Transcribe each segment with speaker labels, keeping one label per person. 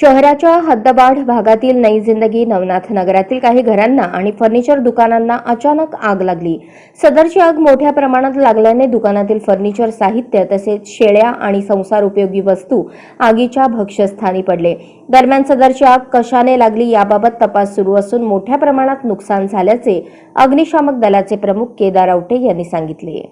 Speaker 1: शहराच्या हद्दबाड भागातील नई जिंदगी नवनाथ नगरातील काही घरांना आणि फर्निचर दुकानांना अचानक आग लागली। सदरची आग मोठ्या प्रमाणात लागल्याने दुकानातील फर्निचर साहित्य तसेच शेळ्या आणि संसार उपयोगी वस्तू आगीच्या भक्ष्यस्थानी पडले। दरम्यान सदरची आग कशाने लागली याबाबत तपास सुरू असून मोठ्या प्रमाणात नुकसान झाल्याचे अग्निशामक दलाचे प्रमुख केदार आवटे यांनी सांगितले।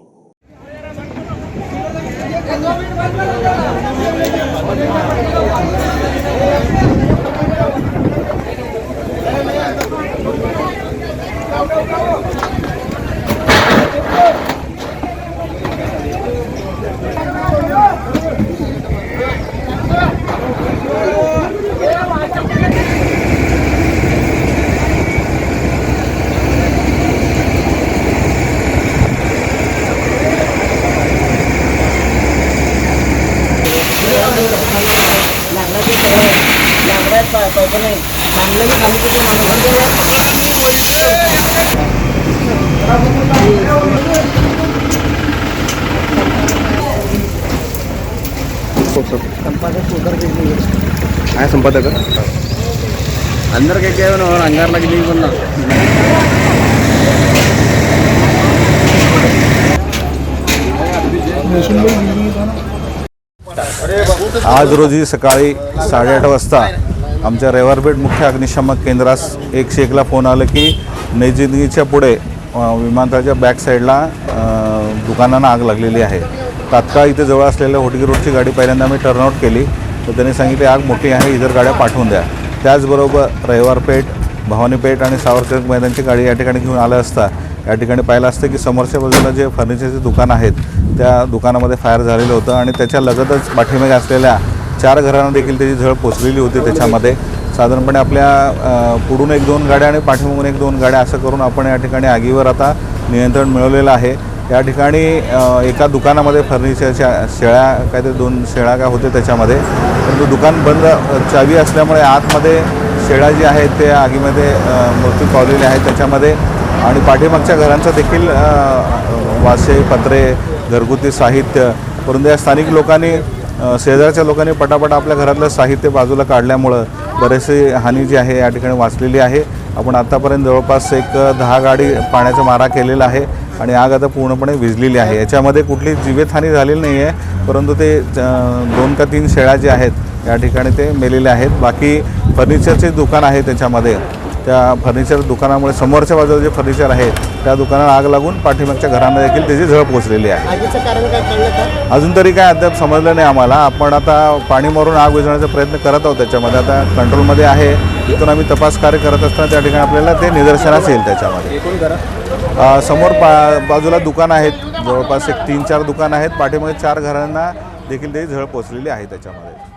Speaker 2: संपादक अंदर क्या अंगार लगी बोलना।
Speaker 3: आज रोजी सकाळी 8:30 वाजता आमच्या रविवारपेठ मुख्य अग्निशामक केंद्रास 101ला फोन आला की नई जिंदगीच्या पुढे विमानतळाच्या बॅक साईडला दुकानांना आग लागलेली आहे। तात्काळ इथे जवळ असलेल्या होटगी रोडची गाडी पहिल्यांदा आम्ही टर्नआउट केली तर त्यांनी सांगितले आग मोठी आहे, इतर गाड्या पाठवून द्या। त्याचबरोबर रविवारपेठ, भवानीपेठ आणि सावरचंद मैदानची गाडी या ठिकाणी घेऊन आलं असता या ठिकाणी पाहिलं असतं की समोरच्या बाजूला जे फर्निचरचे दुकान आहेत त्या दुकानामध्ये फायर झालेलं होतं आणि त्याच्या लगतच पाठीमागे असलेल्या 4 घरांना देखील त्याची झळ पोचलेली होती। त्याच्यामध्ये साधारणपणे आपल्या पुढून 1-2 गाड्या आणि पाठीमागून 1-2 गाड्या असं करून आपण या ठिकाणी आगीवर आता नियंत्रण मिळवलेलं आहे। या ठिकाणी एका दुकानामध्ये फर्निचरच्या शेळ्या काहीतरी 2 शेळ्या काय होते त्याच्यामध्ये, परंतु दुकान बंद चावी असल्यामुळे आतमध्ये शेळ्या जी आहेत ते आगीमध्ये मृत्यू पावलेले आहेत त्याच्यामध्ये। आणि पाठीमागच्या घरांचं देखील वासे, पत्रे, घरगुती साहित्य, परंतु या स्थानिक लोकांनी शेजारच्या लोकांनी पटापट आपल्या घरातलं साहित्य बाजूला काढल्यामुळं बरेचसे हानी जी आहे या ठिकाणी वाचलेली आहे। आपण आतापर्यंत जवळपास 10 गाडी पाण्याचा मारा केलेला आहे आणि आग आता पूर्णपणे विझलेली आहे। याच्यामध्ये कुठली जीवितहानी झालेली नाही आहे, परंतु ते 2 का 3 शेळ्या जे आहेत या ठिकाणी ते मेलेले आहेत। बाकी फर्निचरचे दुकान आहे त्याच्यामध्ये, त्या फर्निचर दुकानामुळे समोरच्या बाजूला जे फर्निचर आहे त्या दुकानाला आग लागून पाठीमागच्या घरांना देखील त्याची झळ पोचलेली आहे।
Speaker 2: आगीचं कारण काय कळलं का?
Speaker 3: अजून तरी काय अद्याप समजलं नाही आम्हाला। आपण आता पाणी मारून आग विझवण्याचा प्रयत्न करत आहोत, त्याच्यामध्ये आता कंट्रोलमध्ये आहे। इथून आम्ही तपास कार्य करत असताना त्या ठिकाणी आपल्याला ते निदर्शनास येईल। त्याच्यामध्ये समोर बाजूला दुकान आहेत, जवळपास 3-4 दुकान आहेत, पाठीमागे 4 घरांना देखील त्याची झळ पोचलेली आहे त्याच्यामध्ये।